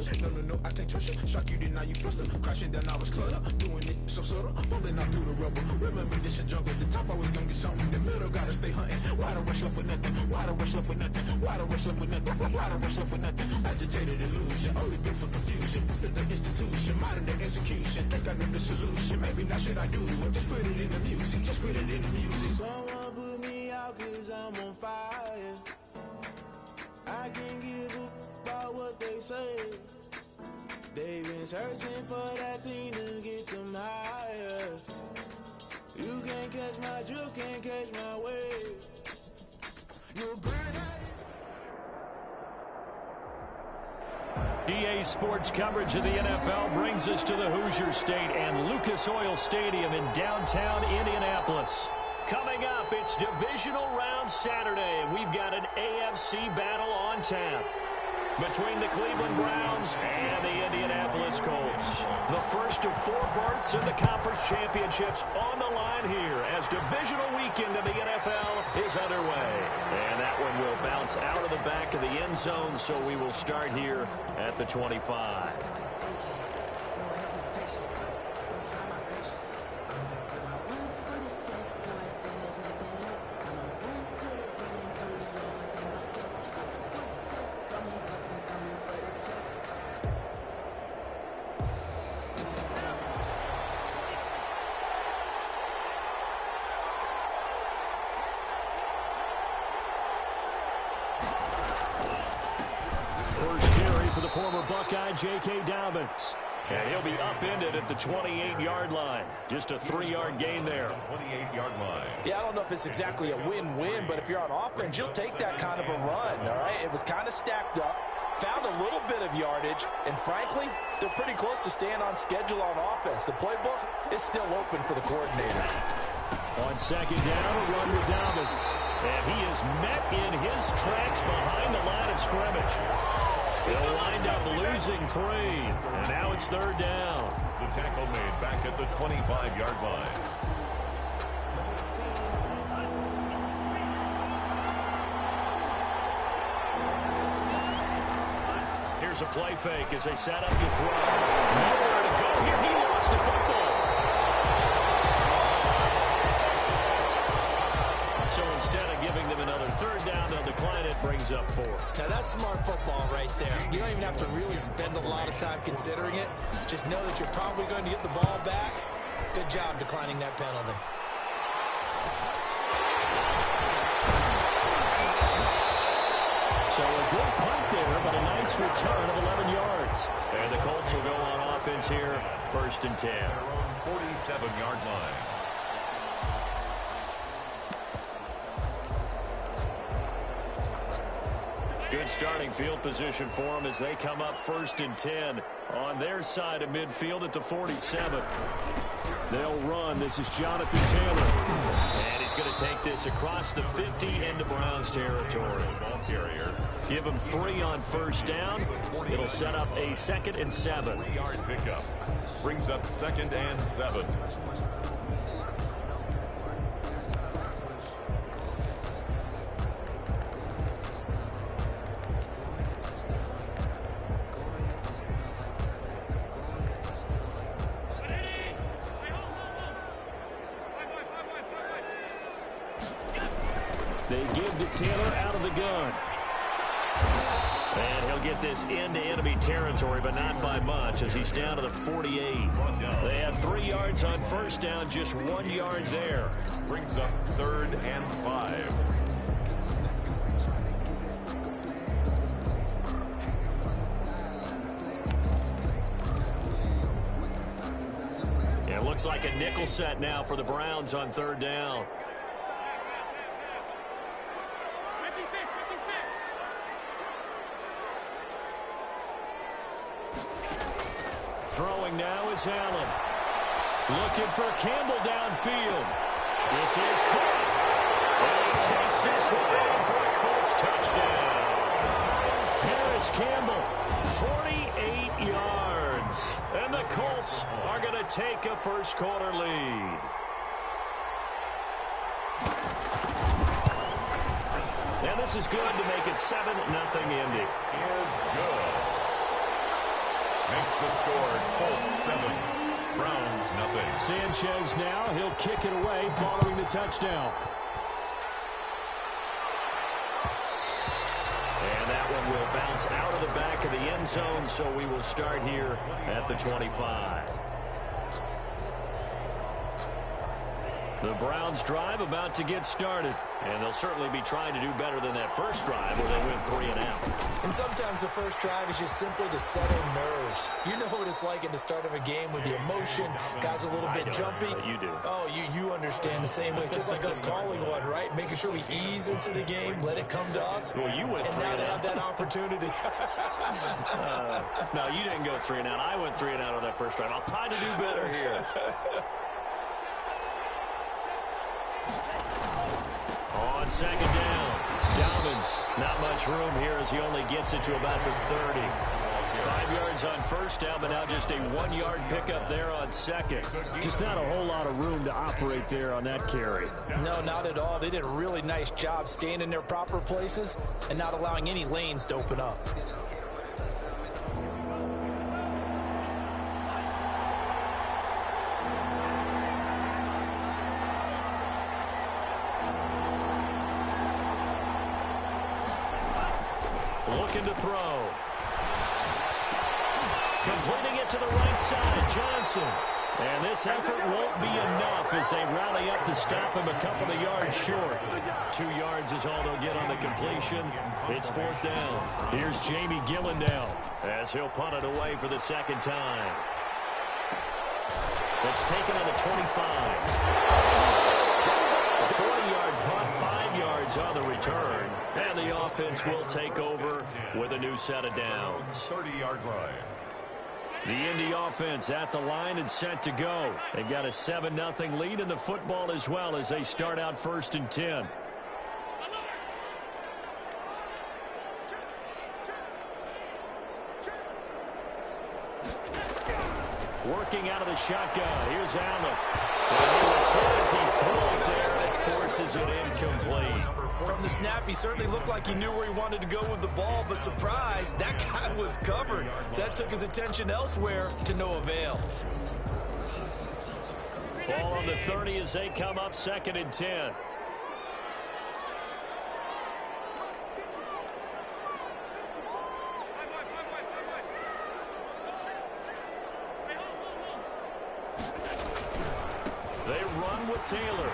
No, no, no, I can't trust you. Shock you, then now you fluster. Crashing down, I was cluttered. Doing it so subtle. Fumbling out through the rubble. Remember this in jungle. The top always gonna get something. The middle gotta stay hunting. Why the rush up for nothing? Why the rush up for nothing? Why the rush up for nothing? Why the rush up for nothing? Agitated illusion. Only built for confusion. The institution. Modern day execution. Think I know the solution. Maybe now should I do it? Just put it in the music. Just put it in the music. Someone put me out cause I'm on fire. I can't give up about what they say. They've been searching for that thing to get them higher. You can't catch my drift, can't catch my wave. You're great at it. EA Sports coverage of the NFL brings us to the Hoosier State and Lucas Oil Stadium in downtown Indianapolis. Coming up, it's Divisional Round Saturday, and we've got an AFC battle on tap between the Cleveland Browns and the Indianapolis Colts. The first of 4 berths in the conference championships on the line here as divisional weekend of the NFL is underway. And that one will bounce out of the back of the end zone, so we will start here at the 25. Former Buckeye J.K. Dobbins. And he'll be upended at the 28-yard line. Just a 3-yard gain there. 28-yard line. Yeah, I don't know if it's exactly a win-win, but if you're on offense, you'll take that kind of a run, all right? It was kind of stacked up, found a little bit of yardage, and frankly, they're pretty close to staying on schedule on offense. The playbook is still open for the coordinator. On second down, a run with Dobbins. And he is met in his tracks behind the line of scrimmage. He'll wind up losing 3, and now it's 3rd down. The tackle made back at the 25-yard line. Here's a play fake as they set up to throw. Nowhere to go here. He lost the football. So instead of giving them another 3rd down, they'll decline it, brings up 4. Now, that's smart football right there. You don't even have to really spend a lot of time considering it. Just know that you're probably going to get the ball back. Good job declining that penalty. So a good punt there, but a nice return of 11 yards. And the Colts will go on offense here, 1st and 10. Their own 47-yard line. Good starting field position for them as they come up 1st and 10 on their side of midfield at the 47. They'll run. This is Jonathan Taylor. And he's going to take this across the 50 into Browns territory. Ball carrier. Give him 3 on 1st down. It'll set up a 2nd and 7. 3-yard pickup. Brings up 2nd and 7. They give to Taylor out of the gun. And he'll get this into enemy territory, but not by much as he's down to the 48. They had 3 yards on 1st down, just 1 yard there. Brings up 3rd and 5. It looks like a nickel set now for the Browns on 3rd down. Throwing now is Allen. Looking for Campbell downfield. This is caught. And he takes this one in for a Colts touchdown. Harris Campbell, 48 yards. And the Colts are going to take a first quarter lead. And this is good to make it 7-0 Indy. Is good. Makes the score Colts 7, Browns nothing. Sanchez now, he'll kick it away following the touchdown. And that one will bounce out of the back of the end zone, so we will start here at the 25. The Browns drive about to get started, and they'll certainly be trying to do better than that first drive where they went 3 and out. And sometimes the first drive is just simply to settle nerves. You know what it's like at the start of a game with the emotion, guys a little bit jumpy. You do. Oh, you understand the same way. It's just like us calling one, right? Making sure we ease into the game, let it come to us. Well, you went 3 and out. And now they have that opportunity. No, you didn't go 3 and out. I went 3 and out on that first drive. I'll try to do better here. On second down, Dobbins, not much room here as he only gets it to about the 30. 5 yards on first down, but now just a 1-yard pickup there on second. Just not a whole lot of room to operate there on that carry. No, not at all. They did a really nice job staying in their proper places and not allowing any lanes to open up. Looking to throw. Completing it to the right side, Johnson. And this effort won't be enough as they rally up to stop him a couple of yards short. 2 yards is all they'll get on the completion. It's 4th down. Here's Jamie Gillandale as he'll punt it away for the second time. It's taken on the 25. A 40-yard punt, 5 yards on the return. And the offense will take over with a new set of downs. 30-yard line. The Indy offense at the line and set to go. They've got a 7-0 lead in the football as well as they start out 1st and 10. Working out of the shotgun. Here's Allen. And he was hit as he threw it there, and it forces it incomplete. From the snap, he certainly looked like he knew where he wanted to go with the ball, but surprise, that guy was covered. So that took his attention elsewhere to no avail. Ball on the 30 as they come up 2nd and 10. They run with Taylor.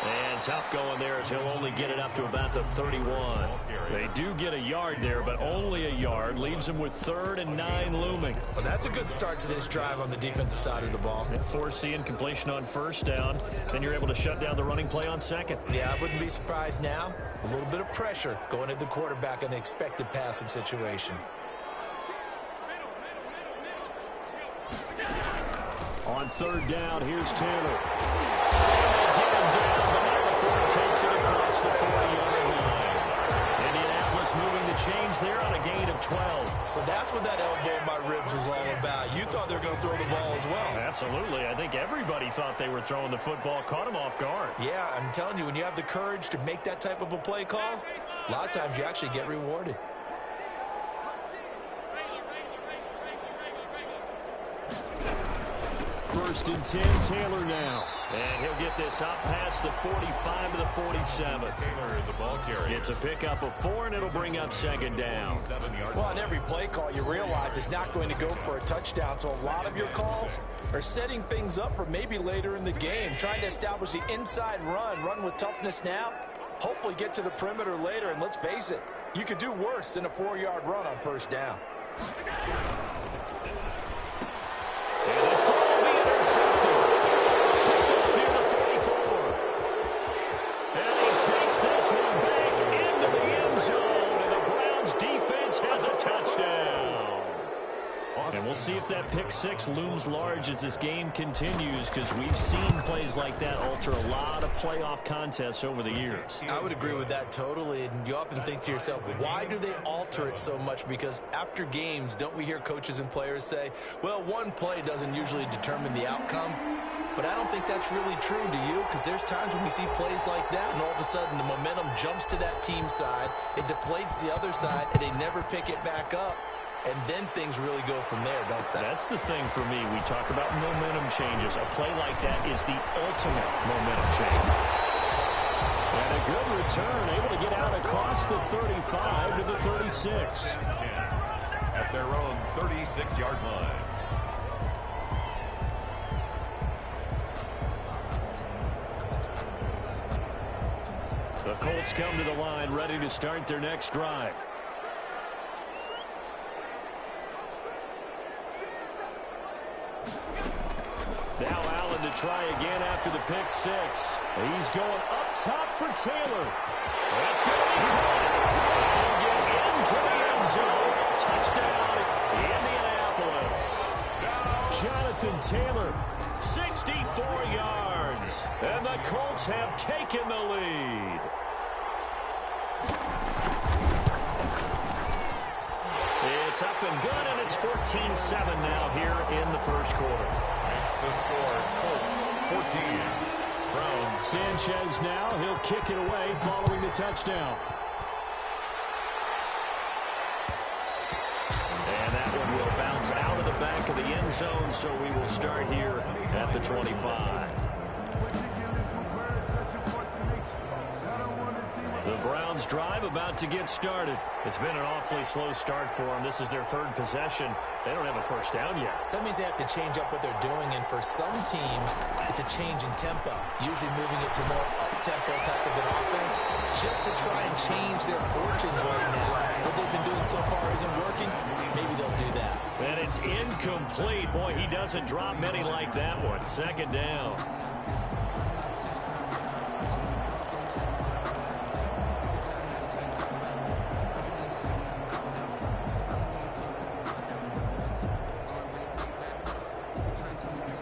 And tough going there as he'll only get it up to about the 31. They do get a yard there, but only a yard. Leaves them with 3rd and 9 looming. Well, that's a good start to this drive on the defensive side of the ball. And force the incompletion on first down. Then you're able to shut down the running play on second. Yeah, I wouldn't be surprised now. A little bit of pressure going at the quarterback in the expected passing situation. On 3rd down, here's Taylor. Get him down, but not before he takes it across the 40-yard line. Indianapolis moving the chains there on a gain of 12. So that's what that elbow in my ribs was all about. You thought they were going to throw the ball as well. Absolutely. I think everybody thought they were throwing the football, caught him off guard. Yeah, I'm telling you, when you have the courage to make that type of a play call, a lot of times you actually get rewarded. First and 10, Taylor now. And he'll get this up past the 45 to the 47. Taylor, the ball carrier. It's a pickup of 4, and it'll bring up 2nd down. Well, on every play call, you realize it's not going to go for a touchdown. So a lot of your calls are setting things up for maybe later in the game, trying to establish the inside run with toughness now, hopefully get to the perimeter later. And let's face it, you could do worse than a 4-yard run on first down. And this time will be intercepted. Picked up near the 44. And he takes this one back into the end zone. And the Browns defense has a touchdown. And we'll see if that pick 6 looms large as this game continues, because we've seen plays like that alter a lot of playoff contests over the years. I would agree with that totally. And you often think to yourself, why do they alter it so much? Because after games, don't we hear coaches and players say, well, one play doesn't usually determine the outcome? But I don't think that's really true, do you? Because there's times when we see plays like that, and all of a sudden the momentum jumps to that team side, it deflates the other side, and they never pick it back up. and then things really go from there, don't they? That's the thing for me. We talk about momentum changes. A play like that is the ultimate momentum change. And a good return, able to get out across the 35 to the 36. At their own 36-yard line. The Colts come to the line, ready to start their next drive. Now Allen to try again after the pick six. He's going up top for Taylor. That's going to be caught. He'll get into the end zone. Touchdown, Indianapolis. Jonathan Taylor, 64 yards. And the Colts have taken the lead. It's up and good, and it's 14-7 now here in the first quarter. Makes the score, Colts 14. Browns. Sanchez now, he'll kick it away following the touchdown. And that one will bounce out of the back of the end zone, so we will start here at the 25. The Browns drive about to get started. It's been an awfully slow start for them. This is their third possession. They don't have a first down yet. So that means they have to change up what they're doing, and for some teams, it's a change in tempo, usually moving it to more up-tempo type of an offense, just to try and change their fortunes right now. What they've been doing so far isn't working. Maybe they'll do that. And it's incomplete. Boy, he doesn't drop many like that one. Second down.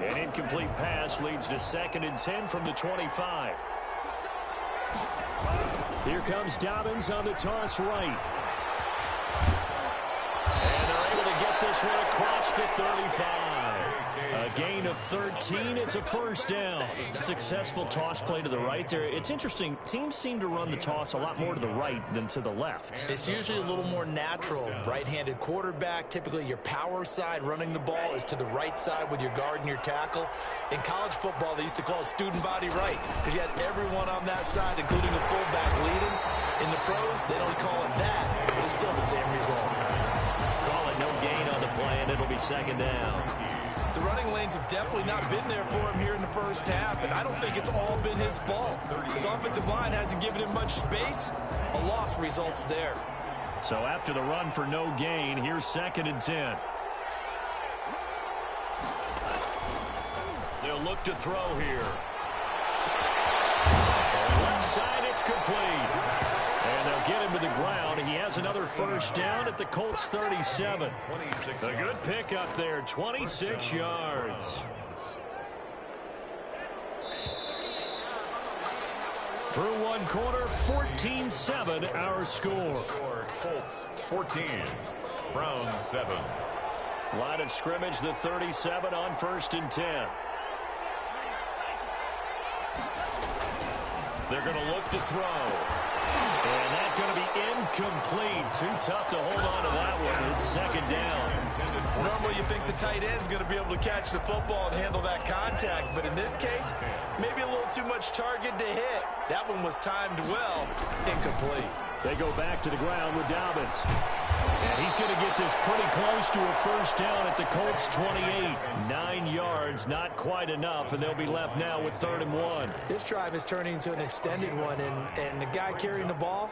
An incomplete pass leads to 2nd and 10 from the 25. Here comes Dobbins on the toss right. And they're able to get this one across the 35. A gain of 13. It's a first down. Successful toss play to the right there. It's interesting. Teams seem to run the toss a lot more to the right than to the left. It's usually a little more natural. Right-handed quarterback, typically your power side running the ball is to the right side with your guard and your tackle. In college football, they used to call it student body right because you had everyone on that side, including the fullback leading. In the pros, they don't call it that, but it's still the same result. Call it no gain on the play, and it'll be second down. The running lanes have definitely not been there for him here in the first half, and I don't think it's all been his fault. His offensive line hasn't given him much space. A loss results there. So after the run for no gain, here's 2nd and 10. They'll look to throw here. Left side, it's complete. And they'll get him to the ground. He has another first down at the Colts 37. A good pickup there, 26 yards. Through one quarter, 14-7 our score. Colts 14. Browns 7. Line of scrimmage, the 37 on 1st and 10. They're going to look to throw. And that's going to be incomplete. Too tough to hold on to that one. It's second down. Normally you think the tight end's going to be able to catch the football and handle that contact, but in this case, maybe a little too much target to hit. That one was timed well. Incomplete. They go back to the ground with Dobbins. And he's going to get this pretty close to a first down at the Colts 28. 9 yards, not quite enough, and they'll be left now with 3rd and 1. This drive is turning into an extended one, and the guy carrying the ball,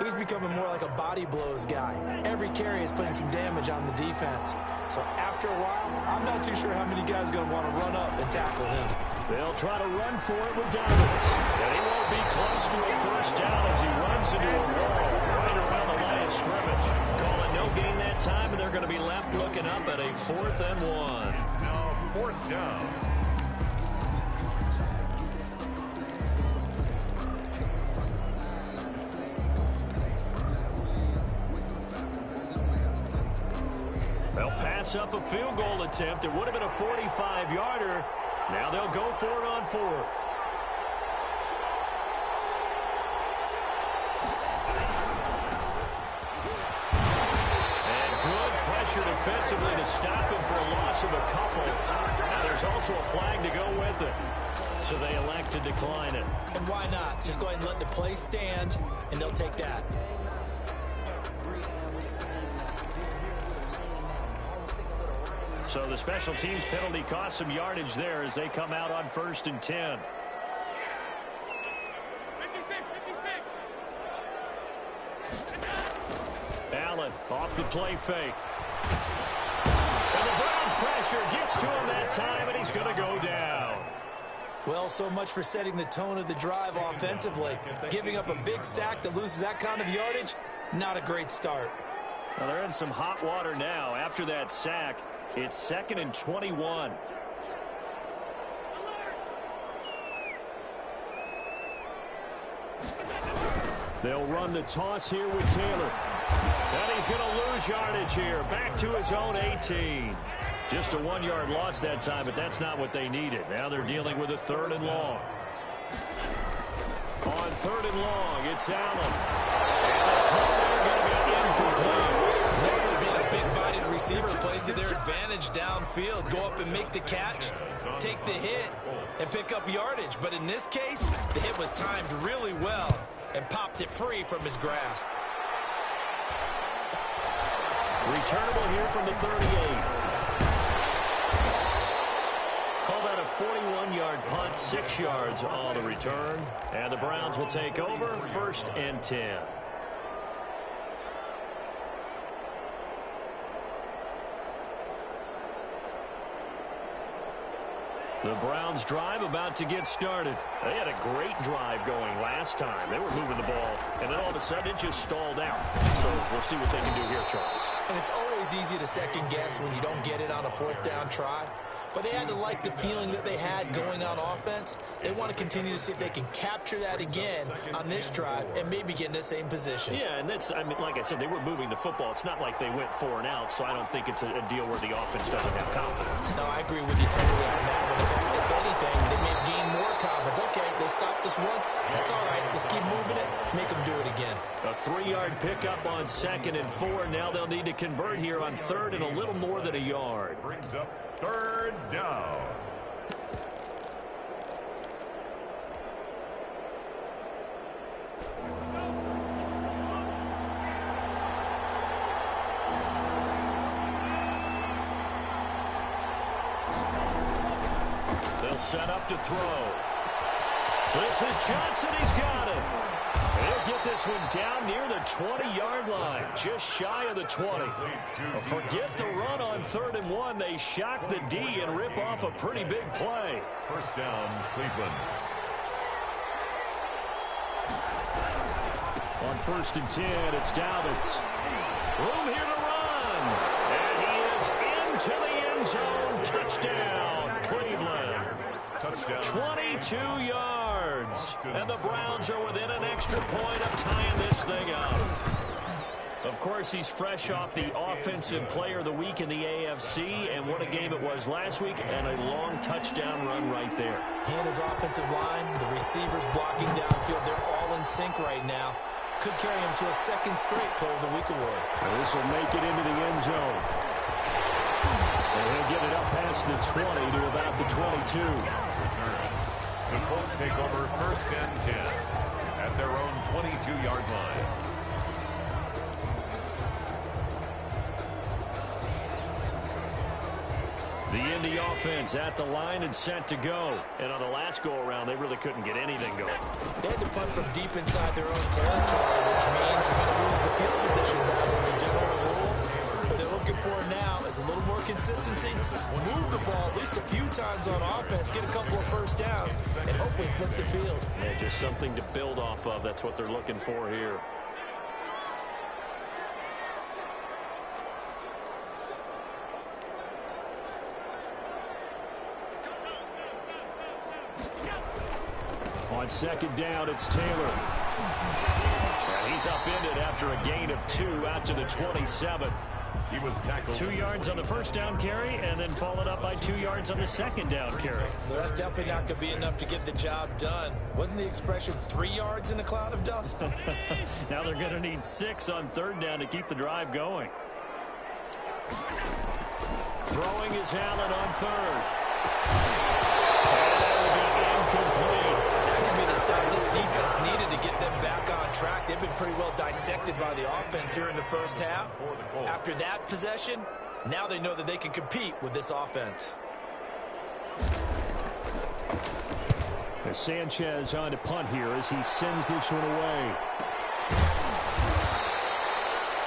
he's becoming more like a body blows guy. Every carry is putting some damage on the defense. So after a while, I'm not too sure how many guys are going to want to run up and tackle him. They'll try to run for it with Dobbins. And he won't be close to a first down as he runs into a wall right around the line of scrimmage. Call it no gain that time, and they're going to be left looking up at a 4th and 1. It's now 4th down. They'll pass up a field goal attempt. It would have been a 45-yarder. Now they'll go for it on 4th. pressure defensively to stop him for a loss of a couple. Now there's also a flag to go with it. So they elect to decline it. And why not? Just go ahead and let the play stand, and they'll take that. So the special teams penalty cost some yardage there as they come out on 1st and 10. Allen off the play fake. And the Browns pressure gets to him that time, and he's going to go down. Well, so much for setting the tone of the drive offensively. Giving up a big sack that loses that kind of yardage, not a great start. Well, they're in some hot water now. After that sack, it's 2nd and 21. They'll run the toss here with Taylor. And he's going to lose yardage here. Back to his own 18. Just a 1-yard loss that time, but that's not what they needed. Now they're dealing with a 3rd and long. On 3rd and long, it's Allen. And the throw there going to be incomplete. Normally being a big-bodied receiver plays to their advantage downfield. Go up and make the catch, take the hit, and pick up yardage. But in this case, the hit was timed really well and popped it free from his grasp. Returnable here from the 38. Call that a 41-yard punt, 6 yards on the return. And the Browns will take over 1st and 10. The Browns drive about to get started. They had a great drive going last time. They were moving the ball, and then all of a sudden it just stalled out. So we'll see what they can do here, Charles. And it's always easy to second guess when you don't get it on a 4th down try. But they had to like the feeling that they had going on offense. They want to continue to see if they can capture that again on this drive and maybe get in the same position. Yeah, and that's, I mean, like I said, they were moving the football. It's not like they went 4 and out, so I don't think it's a deal where the offense doesn't have confidence. No, I agree with you totally on that one. If anything, they may have gained more confidence. Okay, they stopped us once. That's all right. Let's keep moving it. Make them do it again. A 3-yard pickup on 2nd and 4. Now they'll need to convert here on 3rd and a little more than a yard. Brings up 3rd down. They'll set up to throw. This is Johnson. He's got it. He'll get this one down near the 20-yard line, just shy of the 20. Forget the run on 3rd and 1. They shock the D and rip off a pretty big play. 1st down, Cleveland. On 1st and 10, it's Dalvin. Room here to run. And he is into the end zone. Touchdown, Cleveland. Touchdown. 22 yards. And the Browns are within an extra point of tying this thing up. Of course, he's fresh off the Offensive Player of the Week in the AFC, and what a game it was last week, and a long touchdown run right there. He and his offensive line, the receivers blocking downfield, they're all in sync right now. Could carry him to a 2nd straight Player of the Week award. And this will make it into the end zone. And he'll get it up past the 20 to about the 22. The Colts take over 1st and 10 at their own 22-yard line. The Indy offense at the line and set to go. And on the last go-around, they really couldn't get anything going. They had to punt from deep inside their own territory, which means you're going to lose the field position battle as a general rule. What they're looking for now is a little more consistency. Move the ball at least a few times on offense, get a couple of 1st downs, and hopefully flip the field. Yeah, just something to build off of. That's what they're looking for here. On 2nd down, it's Taylor. And he's upended after a gain of 2 out to the 27. He was tackled. 2 yards on the 1st down carry, and then followed up by 2 yards on the 2nd down carry. Well, that's definitely not going to be enough to get the job done. Wasn't the expression 3 yards in a cloud of dust? Now they're going to need 6 on 3rd down to keep the drive going. Throwing is Allen on third. That will be incomplete. That could be the stop this defense needed to get them back on track. They've been pretty well dissected by the offense here in the first half. After that possession, now they know that they can compete with this offense. As Sanchez on to punt here as he sends this one away.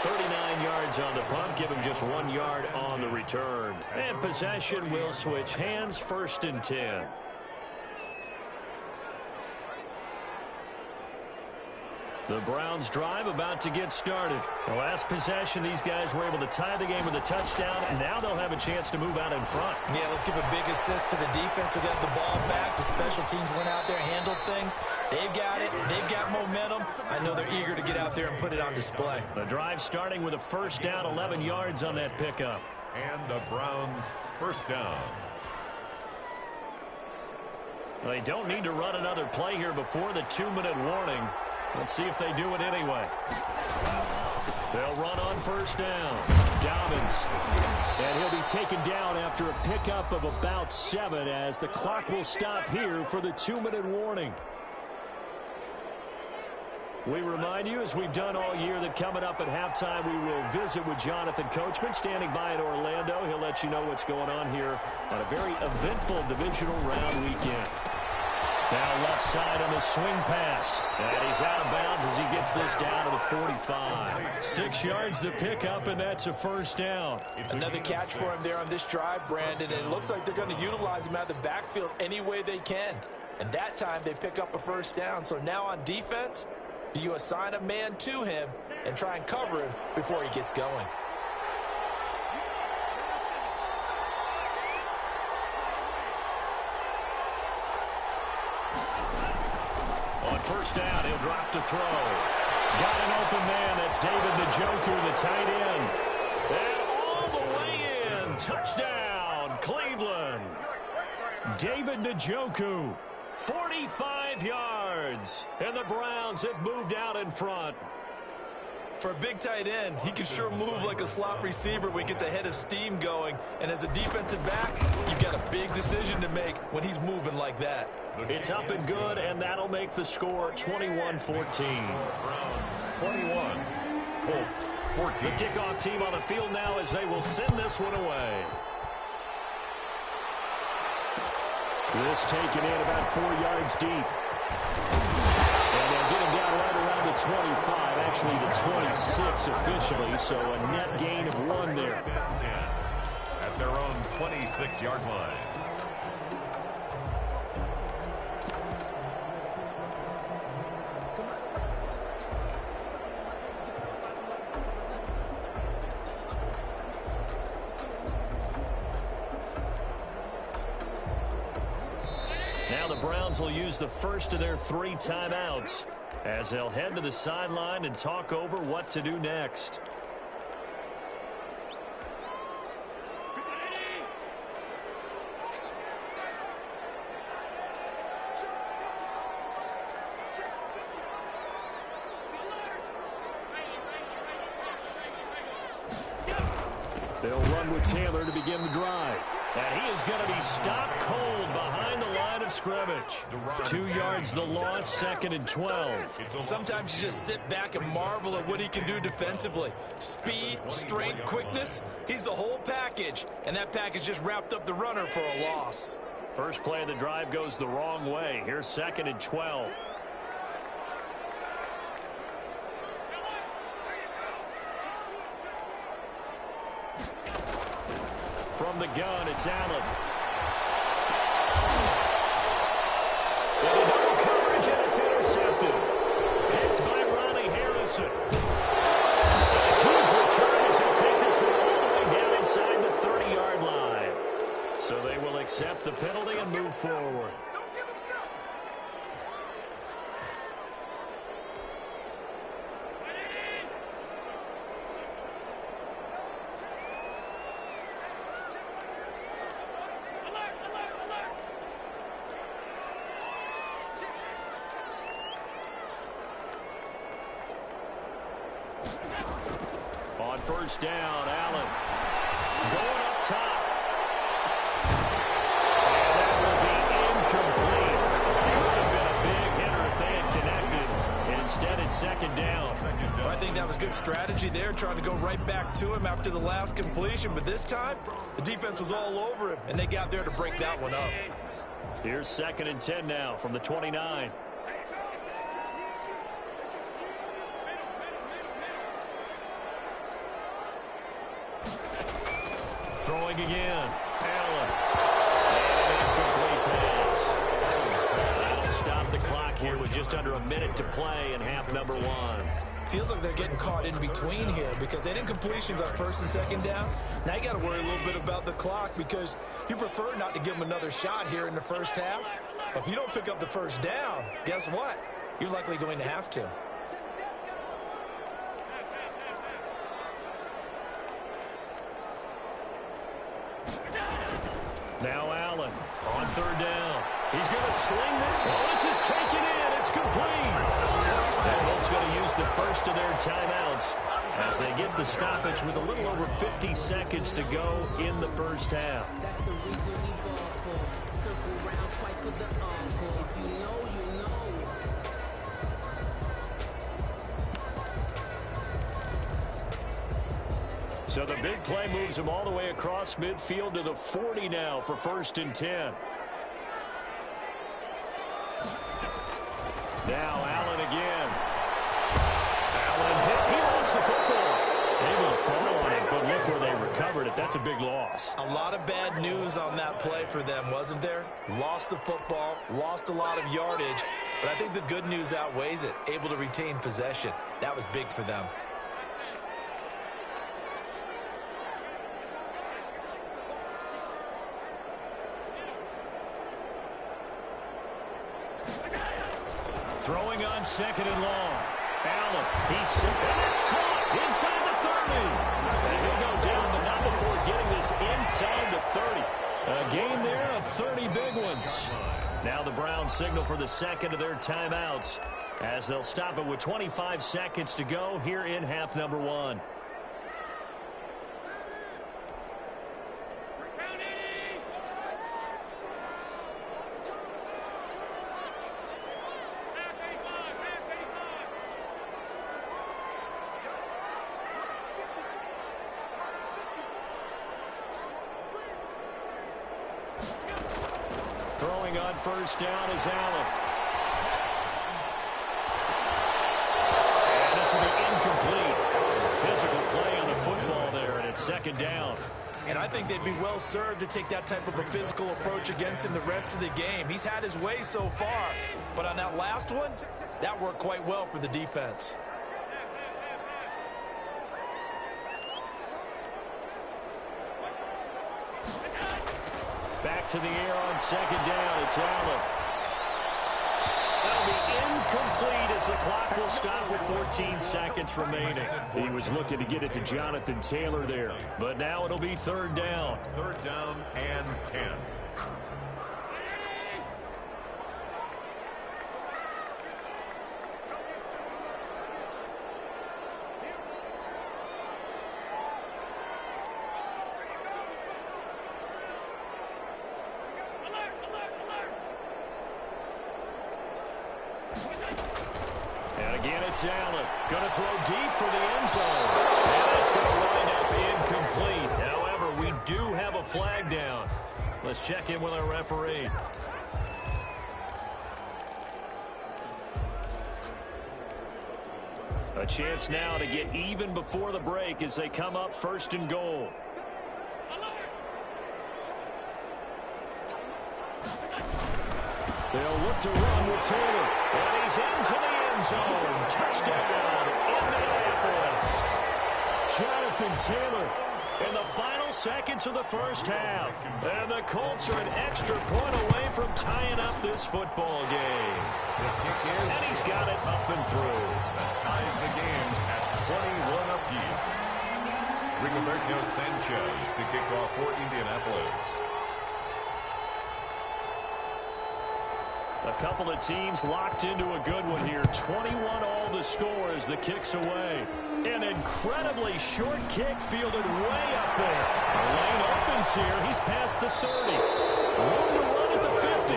39 yards on the punt, give him just 1 yard on the return. And possession will switch hands, 1st and 10. The Browns drive about to get started. The last possession, these guys were able to tie the game with a touchdown, and now they'll have a chance to move out in front. Yeah, let's give a big assist to the defense who got the ball back. The special teams went out there, handled things. They've got it. They've got momentum. I know they're eager to get out there and put it on display. The drive starting with a 1st down, 11 yards on that pickup. And the Browns 1st down. They don't need to run another play here before the 2-minute warning. Let's see if they do it anyway. They'll run on 1st down. Dobbins. And he'll be taken down after a pickup of about 7 as the clock will stop here for the 2-minute warning. We remind you, as we've done all year, that coming up at halftime, we will visit with Jonathan Coachman, standing by in Orlando. He'll let you know what's going on here on a very eventful divisional round weekend. Now left side on the swing pass. And he's out of bounds as he gets this down to the 45. 6 yards the pickup, and that's a 1st down. Another catch for him there on this drive, Brandon, and it looks like they're going to utilize him out of the backfield any way they can. And that time they pick up a 1st down. So now on defense, do you assign a man to him and try and cover him before he gets going? On 1st down, he'll drop to throw. Got an open man. That's David Njoku, the tight end. And all the way in. Touchdown, Cleveland. David Njoku, 45 yards. And the Browns have moved out in front. For a big tight end, he can sure move like a slot receiver when he gets a head of steam going. And as a defensive back, you've got a big decision to make when he's moving like that. It's up and good, and that'll make the score 21-14. Browns 21. Colts 14. The kickoff team on the field now as they will send this one away. This taken in about 4 yards deep. And they'll get him down right around the 25, actually the 26 officially, so a net gain of 1 there. At their own 26-yard line. Now the Browns will use the 1st of their 3 timeouts as they'll head to the sideline and talk over what to do next. They'll run with Taylor to begin the drive. And he is going to be stopped cold behind the line of scrimmage. 2 yards the loss, 2nd and 12. Sometimes you just sit back and marvel at what he can do defensively. Speed, strength, quickness, he's the whole package. And that package just wrapped up the runner for a loss. First play of the drive goes the wrong way. Here's 2nd and 12. From the gun, it's Allen. Double coverage, and it's intercepted. Picked by Ronnie Harrison. A huge return as he'll take this one all the way down inside the 30-yard line. So they will accept the penalty and move forward. On 1st down, Allen. Going up top. And that will be incomplete. It would have been a big hitter if they had connected. Instead, it's second down. Well, I think that was good strategy there, trying to go right back to him after the last completion. But this time, the defense was all over him, and they got there to break that one up. Here's 2nd and 10 now from the 29. Throwing again. Allen. And an incomplete pass. That'll stop the clock here with just under a minute to play in half number 1. Feels like they're getting caught in between here because they didn't completions on 1st and 2nd down. Now you got to worry a little bit about the clock because you prefer not to give them another shot here in the first half. But if you don't pick up the first down, guess what? You're likely going to have to. Now Allen on 3rd down. He's going to sling it. Oh, this is taken in. It's complete. The Colts going to use the first of their timeouts as they get the stoppage with a little over 50 seconds to go in the first half. That's the reason we ball for. Circle round twice for the encore. If you know, you know. So the big play moves him all the way across midfield to the 40 now for 1st and 10. Now Allen again. Allen hit. He lost the football. Able to fall on it, but look where they recovered it. That's a big loss. A lot of bad news on that play for them, wasn't there? Lost the football, lost a lot of yardage, but I think the good news outweighs it. Able to retain possession. That was big for them. Throwing on 2nd and long. Allen, he's sick, and it's caught inside the 30. And he'll go down, but not before getting this inside the 30. A gain there of 30 big ones. Now the Browns signal for the 2nd of their timeouts as they'll stop it with 25 seconds to go here in half number 1. Throwing on 1st down is Allen. And this will be incomplete. Physical play on the football there, and it's 2nd down. And I think they'd be well served to take that type of a physical approach against him the rest of the game. He's had his way so far, but on that last one, that worked quite well for the defense. Back to the air on 2nd down. It's Allen. That'll be incomplete as the clock will stop with 14 seconds remaining. He was looking to get it to Jonathan Taylor there, but now it'll be 3rd down. 3rd down and 10. It's Allen. Going to throw deep for the end zone. And that's going to wind up incomplete. However, we do have a flag down. Let's check in with our referee. A chance now to get even before the break as they come up 1st and goal. They'll look to run with Taylor. And he's into the end zone. Touchdown, Indianapolis. Jonathan Taylor in the final seconds of the first half. And the Colts are an extra point away from tying up this football game. And he's got it up and through. That ties the game at 21 apiece. Rigoberto Sanchez to kick off for Indianapolis. A couple of teams locked into a good one here. 21 all the score as the kick's away. An incredibly short kick fielded way up there. The lane opens here. He's past the 30. Room to run at the 50.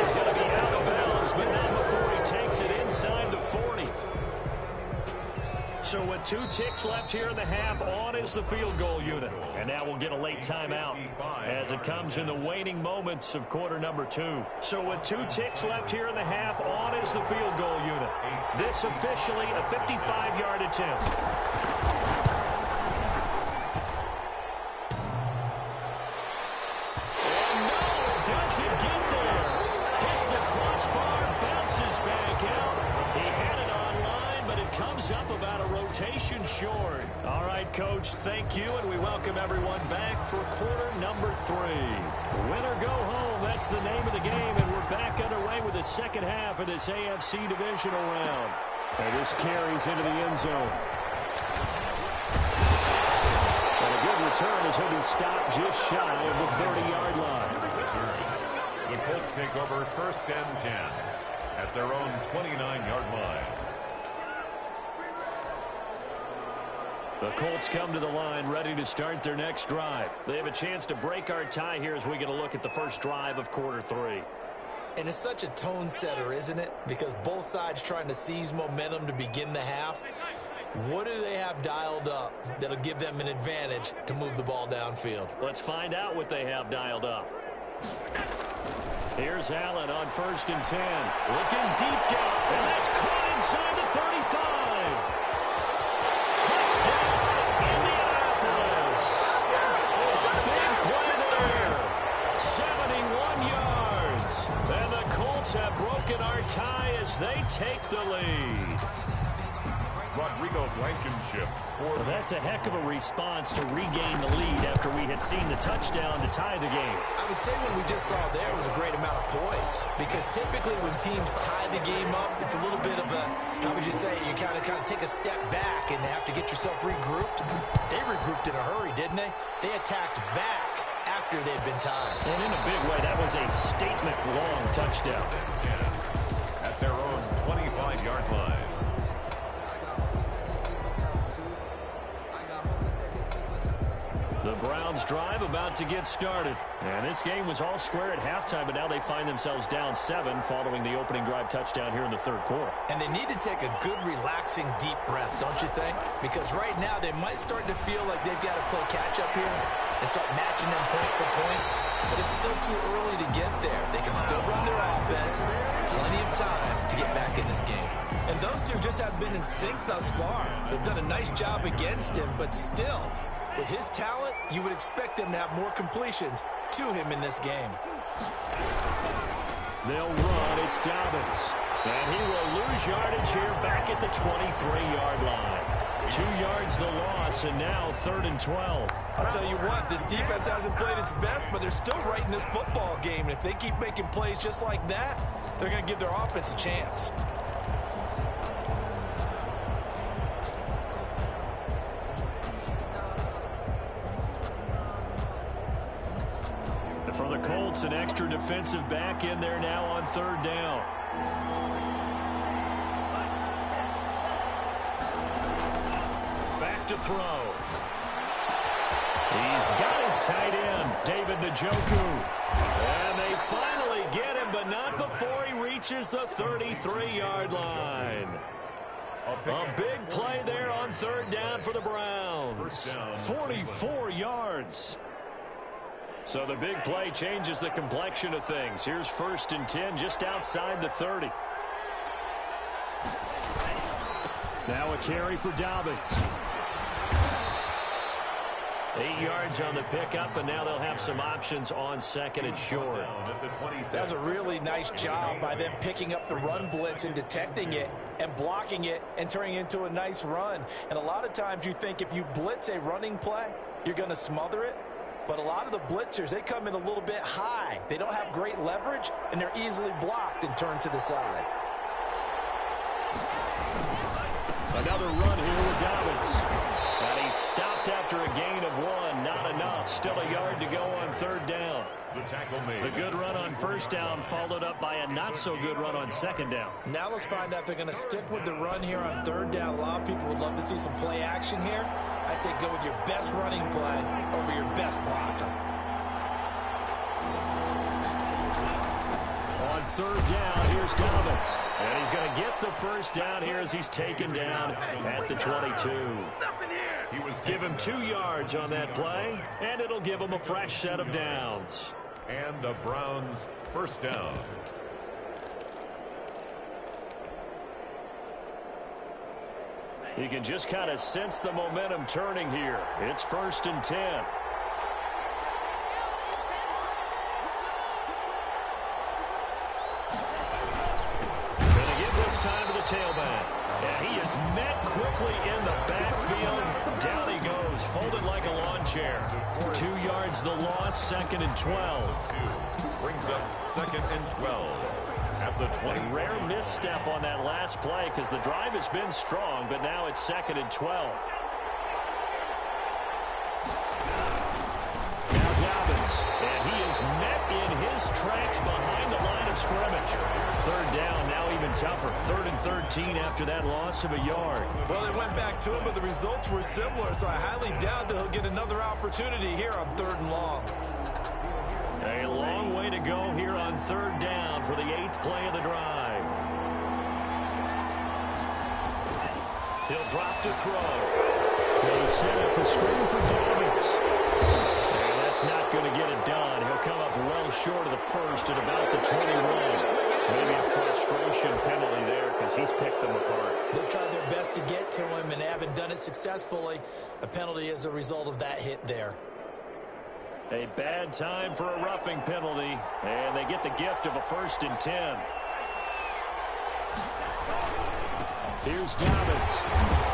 He's going to be out of bounds, but not before he takes it inside the 40. So with 2 ticks left here in the half, on is the field goal unit. And now we'll get a late timeout as it comes in the waning moments of quarter number 2. So with 2 ticks left here in the half, on is the field goal unit. This officially a 55-yard attempt. And no, it doesn't get there. Hits the crossbar, bounces back out. He had it online, but it comes up about a rotation short. All right, Coach, thank you, and we welcome everyone back for quarter number 3. Win or go home, that's the name of the game, and we're back underway with the second half of this AFC divisional round. And this carries into the end zone. And a good return as he'll be stopped just shy of the 30-yard line. The Colts take over 1st and 10 at their own 29-yard line. The Colts come to the line ready to start their next drive. They have a chance to break our tie here as we get a look at the first drive of quarter 3. And it's such a tone setter, isn't it? Because both sides trying to seize momentum to begin the half. What do they have dialed up that'll give them an advantage to move the ball downfield? Let's find out what they have dialed up. Here's Allen on 1st and 10. Looking deep down, and that's caught inside the 35. Touchdown, Indianapolis. Big play there. 71 yards. And the Colts have broken our tie as they take the lead. Rodrigo Blankenship. Well, that's a heck of a response to regain the lead after we had seen the touchdown to tie the game. I would say what we just saw there was a great amount of poise, because typically when teams tie the game up, it's a little bit of a, how would you say, you kind of take a step back and have to get yourself regrouped. They regrouped in a hurry, didn't they? They attacked back after they'd been tied. And in a big way, that was a statement-long touchdown. At their own 25-yard line. The Browns drive about to get started. And this game was all square at halftime, but now they find themselves down 7 following the opening drive touchdown here in the 3rd quarter. And they need to take a good, relaxing, deep breath, don't you think? Because right now they might start to feel like they've got to play catch-up here and start matching them point for point. But it's still too early to get there. They can still run their offense. Plenty of time to get back in this game. And those two just have been in sync thus far. They've done a nice job against him, but still, with his talent, you would expect them to have more completions to him in this game. They'll run. It's Dobbins. And he will lose yardage here back at the 23-yard line. 2 yards the loss, and now 3rd and 12. I'll tell you what, this defense hasn't played its best, but they're still right in this football game. And if they keep making plays just like that, they're going to give their offense a chance. For the Colts, an extra defensive back in there now on 3rd down. Back to throw. He's got his tight end, David Njoku. And they finally get him, but not before he reaches the 33-yard line. A big play there on 3rd down for the Browns. 44 yards. So the big play changes the complexion of things. Here's 1st and 10 just outside the 30. Now a carry for Dobbins. 8 yards on the pickup, and now they'll have some options on 2nd and short. That was a really nice job by them picking up the run blitz and detecting it and blocking it and turning it into a nice run. And a lot of times you think if you blitz a running play, you're going to smother it. But a lot of the blitzers, they come in a little bit high. They don't have great leverage, and they're easily blocked and turned to the side. Another run here with Dobbins. And he's stopped after a gain of 1. Not enough. enough. Still a yard to go on third down. The tackle made. The good run on first down followed up by a not-so-good run on second down. Now let's find out if they're going to stick with the run here on third down. A lot of people would love to see some play action here. I say go with your best running play over your best blocker. On third down, here's Dobbins. And he's going to get the first down here as he's taken down at the 22. Give him 2 yards on that play, and it'll give him a fresh set of downs. And the Browns first down. You can just kind of sense the momentum turning here. It's 1st and 10. Going to give this time to the tailback. And he is met quickly in the backfield. Down he goes, folded like a lawn chair. 2 yards the loss, 2nd and 12. Brings up 2nd and 12. At the 20. A rare misstep on that last play because the drive has been strong, but now it's 2nd and 12. Now Dobbins, and he is met in his tracks behind the line of scrimmage. Third down, now even tougher. 3rd and 13 after that loss of a yard. Well, they went back to him, but the results were similar, so I highly doubt that he'll get another opportunity here on 3rd and long. A long way to go here on third down for the 8th play of the drive. He'll drop to throw. They set up the screen for Dobbins. And that's not going to get it done. He'll come up well short of the first at about the 21. Maybe a frustration penalty there because he's picked them apart. They've tried their best to get to him and haven't done it successfully. A penalty is a result of that hit there. A bad time for a roughing penalty, and they get the gift of a 1st and 10. Here's Dobbins.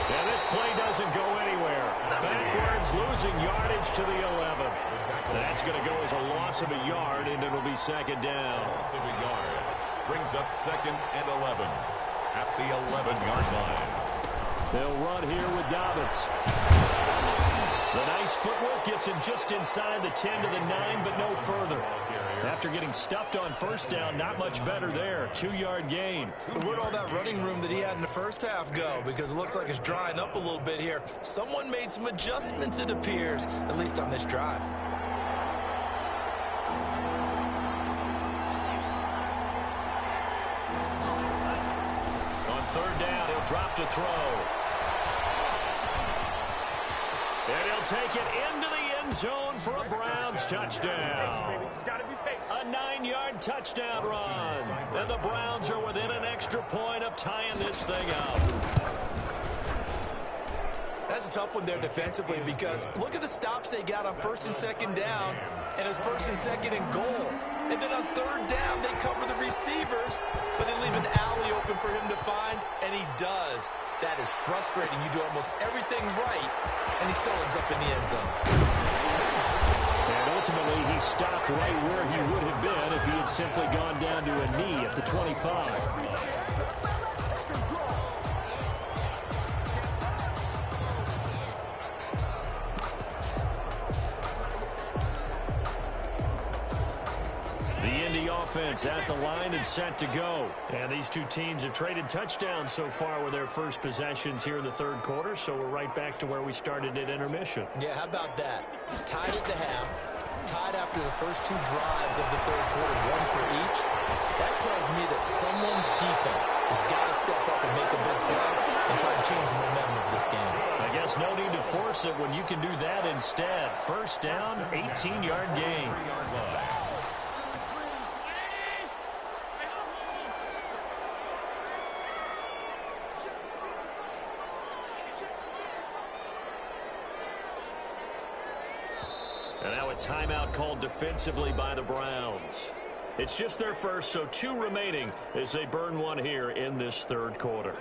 And this play doesn't go anywhere. Backwards, losing yardage to the 11. That's going to go as a loss of a yard, and it'll be 2nd down. Loss of a yard. Brings up 2nd and 11 at the 11-yard line. They'll run here with Dobbins. The nice footwork gets him just inside the 10 to the 9, but no further. After getting stuffed on first down, not much better there. 2-yard gain. So where'd all that running room that he had in the first half go? Because it looks like it's drying up a little bit here. Someone made some adjustments, it appears, at least on this drive. On third down, he'll drop to throw. And he'll take it into the end zone for a Browns touchdown. A 9-yard touchdown run. And the Browns are within an extra point of tying this thing up. That's a tough one there defensively because look at the stops they got on 1st and 2nd down, and it's 1st and 2nd and goal. And then on 3rd down, they cover the receivers, but they leave an alley open for him to find, and he does. That is frustrating. You do almost everything right, and he still ends up in the end zone. And ultimately, he stopped right where he would have been if he had simply gone down to a knee at the 25. Offense at the line and set to go. And these two teams have traded touchdowns so far with their first possessions here in the 3rd quarter, so we're right back to where we started at intermission. Yeah, how about that? Tied at the half, tied after the first 2 drives of the 3rd quarter, 1 for each. That tells me that someone's defense has got to step up and make a big play and try to change the momentum of this game. I guess no need to force it when you can do that instead. First down, 18-yard gain. And now a timeout called defensively by the Browns. It's just their first, so 2 remaining as they burn 1 here in this 3rd quarter.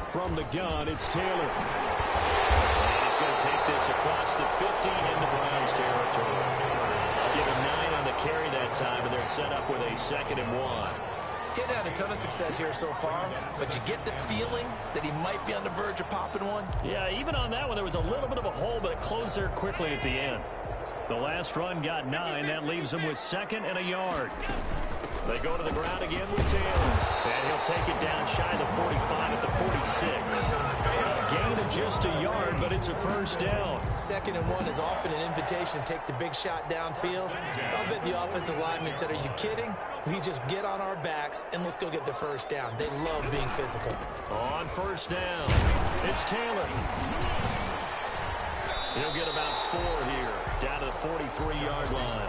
From the gun, it's Taylor. And he's going to take this across the 15 into Browns territory. I'll give him 9 on the carry that time, and they're set up with a 2nd and 1. He hadn't had a ton of success here so far, but you get the feeling that he might be on the verge of popping one. Yeah, even on that one, there was a little bit of a hole, but it closed there quickly at the end. The last run got 9. That leaves him with 2nd and a yard. They go to the ground again with Taylor. And he'll take it down shy of the 45 at the 46. A gain of just a yard, but it's a first down. 2nd and 1 is often an invitation to take the big shot downfield. I'll bet the offensive lineman said, are you kidding? We just get on our backs and let's go get the first down. They love being physical. On first down, it's Taylor. He'll get about 4 here, down to the 43-yard line.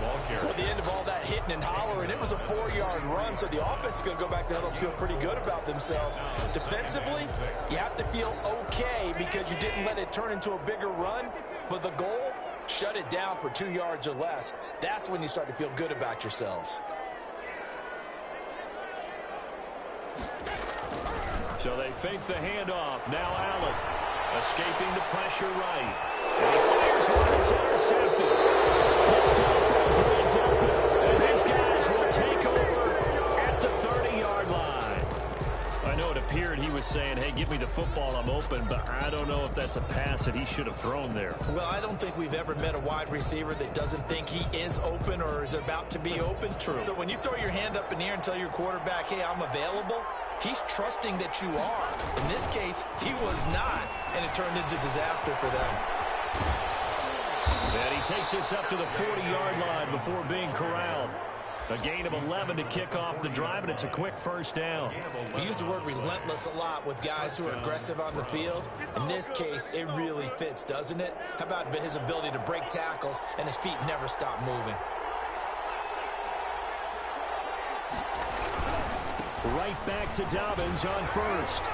Well, at the end of all that hitting and hollering, it was a 4-yard run, so the offense is going to go back to the huddle and feel pretty good about themselves. Defensively, you have to feel okay because you didn't let it turn into a bigger run, but the goal, shut it down for 2 yards or less. That's when you start to feel good about yourselves. So they fake the handoff. Now Allen escaping the pressure right. And he fires one. It's intercepted. And these guys will take over at the 30-yard line. I know it appeared he was saying, hey, give me the football, I'm open, but I don't know if that's a pass that he should have thrown there. Well, I don't think we've ever met a wide receiver that doesn't think he is open or is about to be open. True. So when you throw your hand up in the air and tell your quarterback, hey, I'm available, he's trusting that you are. In this case, he was not, and it turned into disaster for them. And he takes us up to the 40-yard line before being corralled. A gain of 11 to kick off the drive, and it's a quick first down. We use the word relentless a lot with guys who are aggressive on the field. In this case, it really fits, doesn't it? How about his ability to break tackles and his feet never stop moving? Right back to Dobbins on first.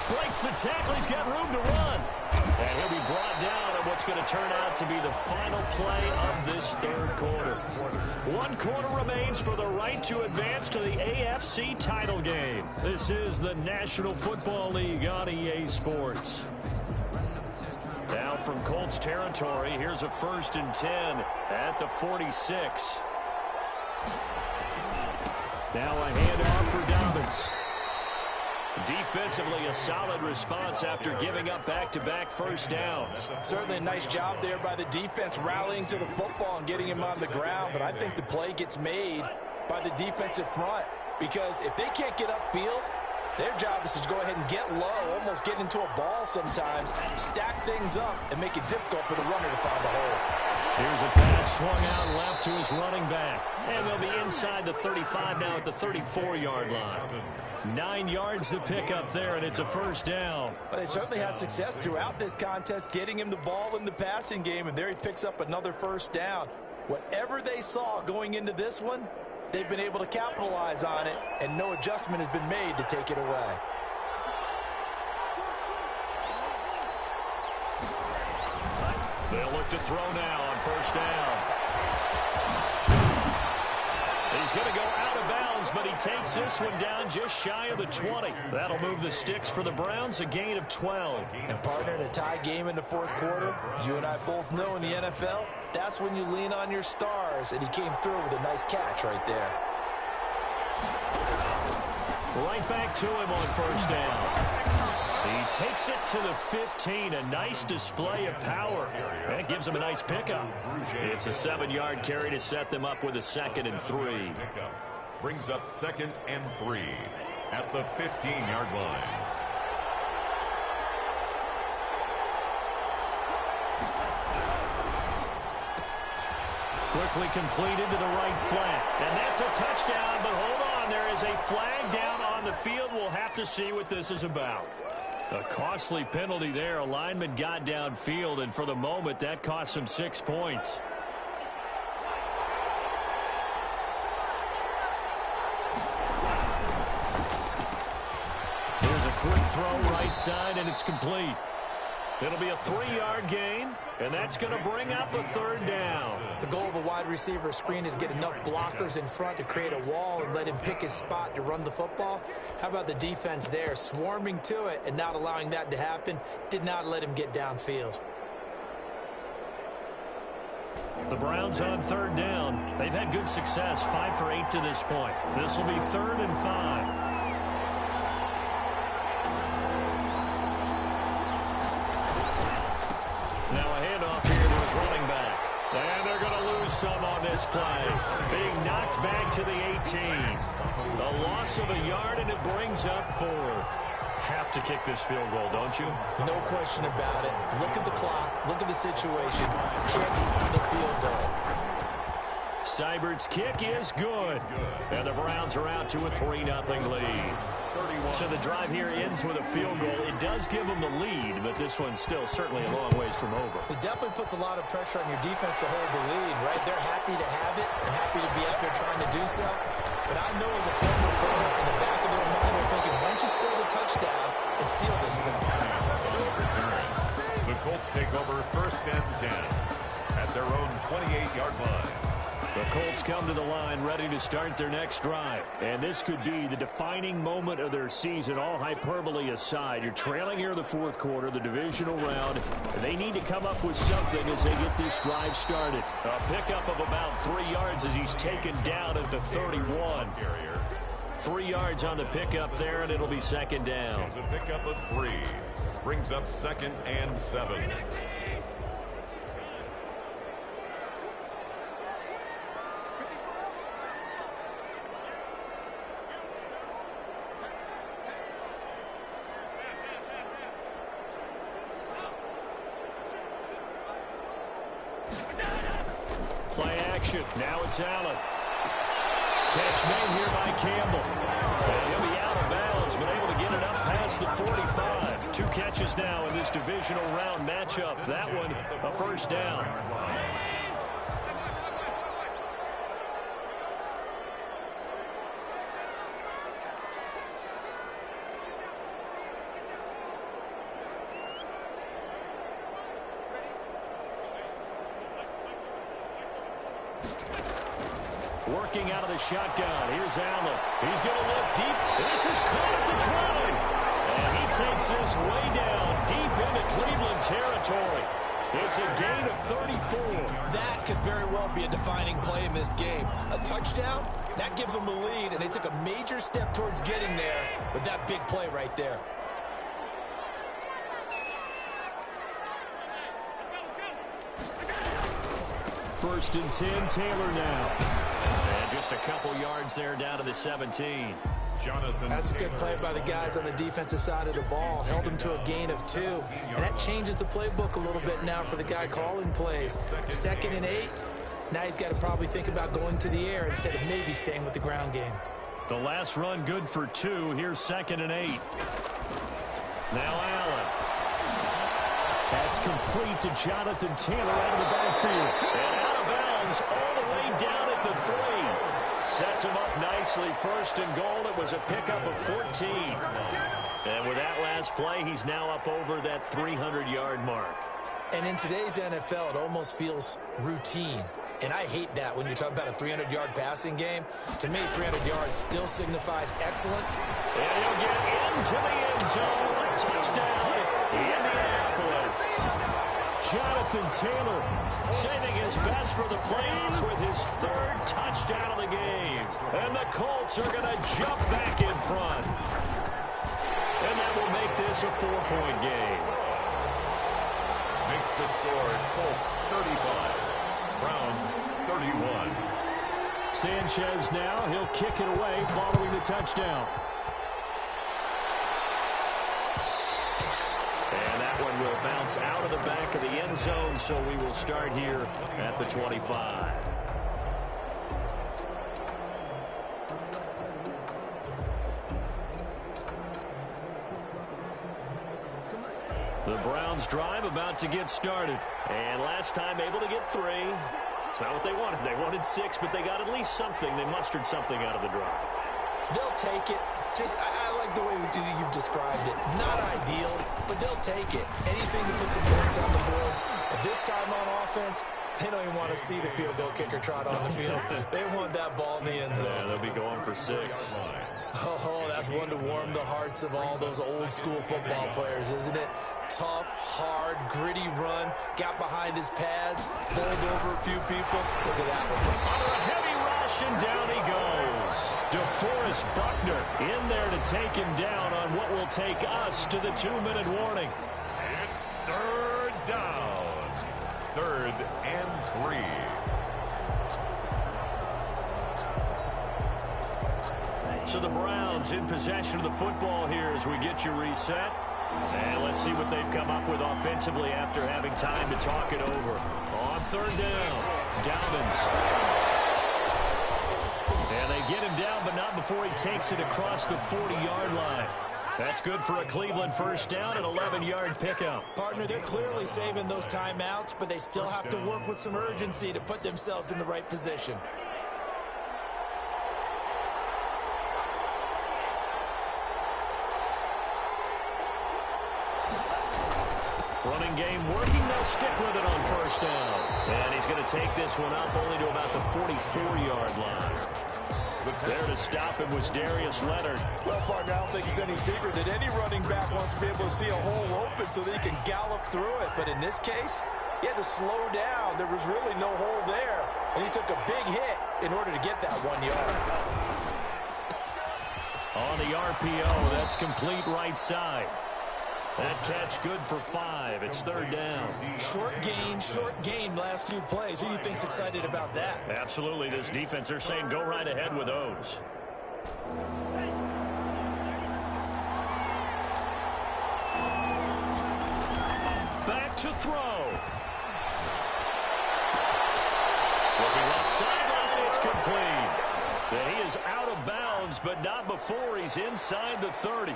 Breaks the tackle. He's got room to run. And he'll be brought down at what's going to turn out to be the final play of this third quarter. 1 quarter remains for the right to advance to the AFC title game. This is the National Football League on EA Sports. Now from Colts territory, here's a 1st and 10 at the 46. Now a handoff for Dobbins. Defensively, a solid response after giving up back-to-back first downs. Certainly a nice job there by the defense rallying to the football and getting him on the ground, but I think the play gets made by the defensive front because if they can't get upfield, their job is to go ahead and get low, almost get into a ball sometimes, stack things up, and make it difficult for the runner to find the hole. Here's a pass swung out left to his running back. And they'll be inside the 35 now at the 34-yard line. 9 yards to pick up there, and it's a first down. Well, they certainly had success throughout this contest, getting him the ball in the passing game, and there he picks up another first down. Whatever they saw going into this one, they've been able to capitalize on it, and no adjustment has been made to take it away. They'll look to throw now on first down. He's going to go out of bounds, but he takes this one down just shy of the 20. That'll move the sticks for the Browns, a gain of 12. And partner, in a tie game in the fourth quarter, you and I both know in the NFL, that's when you lean on your stars, and he came through with a nice catch right there. Right back to him on first down. He takes it to the 15, a nice display of power. That gives him a nice pickup. It's a 7-yard carry to set them up with a 2nd and 3. Brings up 2nd and 3 at the 15-yard line. Quickly completed to the right flat. And that's a touchdown, but hold on. There is a flag down on the field. We'll have to see what this is about. A costly penalty there. A lineman got downfield, and for the moment, that cost him 6 points. Here's a quick throw right side, and it's complete. It'll be a 3-yard gain, and that's going to bring up a 3rd down. The goal of a wide receiver screen is get enough blockers in front to create a wall and let him pick his spot to run the football. How about the defense there, swarming to it and not allowing that to happen? Did not let him get downfield. The Browns on third down. They've had good success, 5 for 8 to this point. This will be 3rd and 5. Now a handoff here to his running back. And they're going to lose some on this play. Being knocked back to the 18. A loss of a yard, and it brings up 4th. Have to kick this field goal, don't you? No question about it. Look at the clock. Look at the situation. Kick the field goal. Seibert's kick is good. And the Browns are out to a 3-0 lead. So the drive here ends with a field goal. It does give them the lead, but this one's still certainly a long ways from over. It definitely puts a lot of pressure on your defense to hold the lead, right? They're happy to have it and happy to be out there trying to do so. But I know as a former player, in the back of their mind, they're thinking, why don't you score the touchdown and seal this thing? The Colts take over 1st and 10 at their own 28-yard line. The Colts come to the line ready to start their next drive. And this could be the defining moment of their season, all hyperbole aside. You're trailing here in the 4th quarter, the divisional round. They need to come up with something as they get this drive started. A pickup of about 3 yards as he's taken down at the 31. 3 yards on the pickup there, and it'll be 2nd down. It's a pickup of 3. Brings up 2nd and 7. Play action. Now it's Allen. Catch made here by Campbell. And he'll be out of bounds, but able to get it up past the 45. 2 catches now in this divisional round matchup. That one, a 1st down. Working out of the shotgun. Here's Allen. He's going to look deep. This is caught at the 20. And he takes this way down deep into Cleveland territory. It's a gain of 34. That could very well be a defining play in this game. A touchdown, that gives them the lead, and they took a major step towards getting there with that big play right there. First and 10, Taylor now. And just a couple yards there down to the 17. That's a good play by the guys on the defensive side of the ball. Held them to a gain of 2. And that changes the playbook a little bit now for the guy calling plays. 2nd and 8. Now he's got to probably think about going to the air instead of maybe staying with the ground game. The last run good for 2. Here's 2nd and 8. Now Allen. That's complete to Jonathan Taylor out of the backfield. And out of bounds all the way down at the 3. Sets him up nicely. 1st and goal. It was a pickup of 14. And with that last play, he's now up over that 300-yard mark. And in today's NFL, it almost feels routine. And I hate that when you talk about a 300-yard passing game. To me, 300 yards still signifies excellence. And he'll get into the end zone. A touchdown, Indianapolis. Jonathan Taylor saving his best for the playoffs with his 3rd touchdown of the game. And the Colts are going to jump back in front. And that will make this a 4-point game. Makes the score Colts 35. Browns 31. Sanchez now, he'll kick it away following the touchdown. And that one will bounce out of the back of the end zone, so we will start here at the 25. The Browns drive about to get started. And last time able to get 3. It's not what they wanted. They wanted 6, but they got at least something. They mustered something out of the drive. They'll take it. I like the way you've described it. Not ideal, but they'll take it. Anything to put some points on the board. At this time on offense, they don't even want to see the field goal kicker trot on the field. They want that ball in the end zone. Yeah, they'll be going for 6. Oh, that's one to warm the hearts of all those old school football players, isn't it? Tough, hard, gritty run, got behind his pads, bowled over a few people. Look at that one. Under a heavy rush, and down he goes. DeForest Buckner in there to take him down on what will take us to the 2-minute warning. It's third down. 3rd and 3. So the Browns in possession of the football here as we get you reset. And let's see what they've come up with offensively after having time to talk it over. On 3rd down, Dobbins. And they get him down, but not before he takes it across the 40-yard line. That's good for a Cleveland first down, an 11-yard pickup. Partner, they're clearly saving those timeouts, but they still have to work with some urgency to put themselves in the right position. Running game working. They'll stick with it on 1st down. And he's going to take this one up only to about the 44-yard line. There to stop him was Darius Leonard. Well, partner, I don't think it's any secret that any running back wants to be able to see a hole open so that he can gallop through it. But in this case, he had to slow down. There was really no hole there. And he took a big hit in order to get that 1 yard. On the RPO, that's complete right side. That catch good for 5. It's 3rd down. Short gain last 2 plays. Who do you think's excited about that? Absolutely. This defense, they're saying go right ahead with those. Back to throw. Looking left sideline, it's complete. And he is out of bounds, but not before he's inside the 30.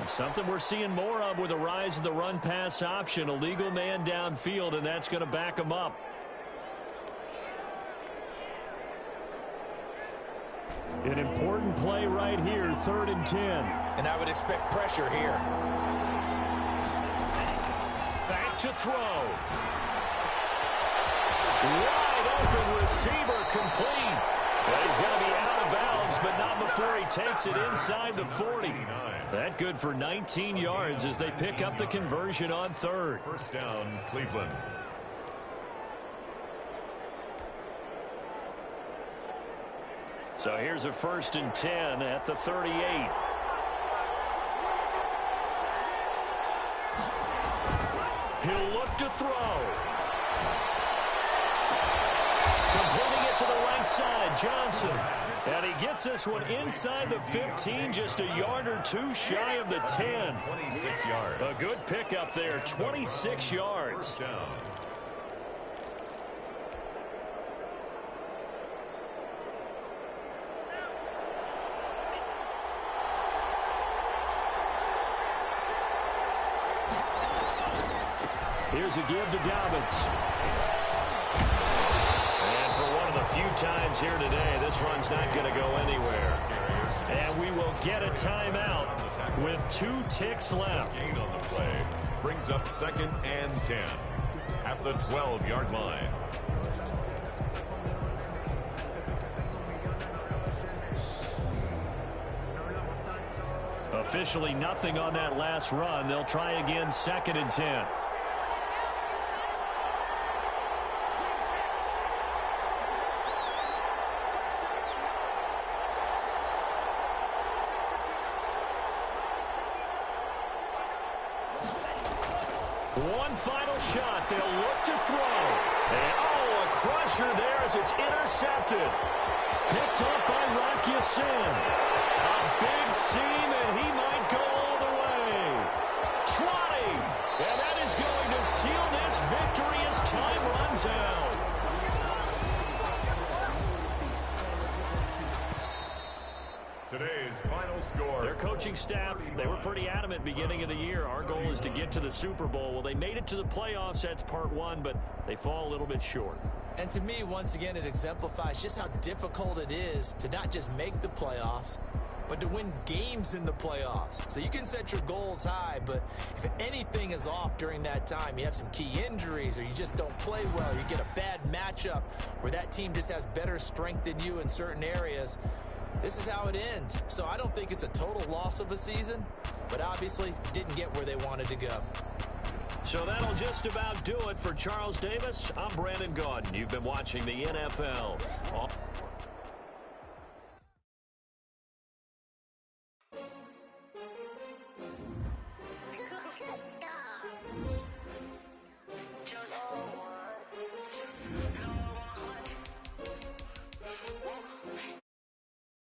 Something we're seeing more of with the rise of the run-pass option. A legal man downfield, and that's going to back him up. An important play right here, 3rd and 10. And I would expect pressure here. Back to throw. Wide open receiver complete. But he's going to be out of bounds, but not before he takes it inside the 40. That good for 19 yards as they pick up the conversion on 3rd. 1st down, Cleveland. So here's a 1st and 10 at the 38. He'll look to throw. Completing it to the right side, Johnson. And he gets this one inside the 15, just a yard or 2 shy of the 10. 26 yards. A good pickup there, 26 yards. Down. Here's a give to Dobbins. And for one of the few times here today, this run's not going to go anywhere. And we will get a timeout with 2 ticks left. Gain on the play brings up 2nd and 10 at the 12-yard line. Officially nothing on that last run. They'll try again, 2nd and 10. One final shot. They'll look to throw. And, a crusher there as it's intercepted. Picked up by Rocky Sin. A big seam, and he might go all the way. Trotting. And that is going to seal this victory as time runs out. Today's final score. Their coaching staff, they were pretty adamant beginning of the year. Our goal is to get to the Super Bowl. Well, they made it to the playoffs. That's part 1, but they fall a little bit short. And to me, once again, it exemplifies just how difficult it is to not just make the playoffs, but to win games in the playoffs. So you can set your goals high, but if anything is off during that time, you have some key injuries or you just don't play well, you get a bad matchup where that team just has better strength than you in certain areas, this is how it ends. So I don't think it's a total loss of a season, but obviously didn't get where they wanted to go. So that'll just about do it for Charles Davis. I'm Brandon Gaudin. You've been watching the NFL.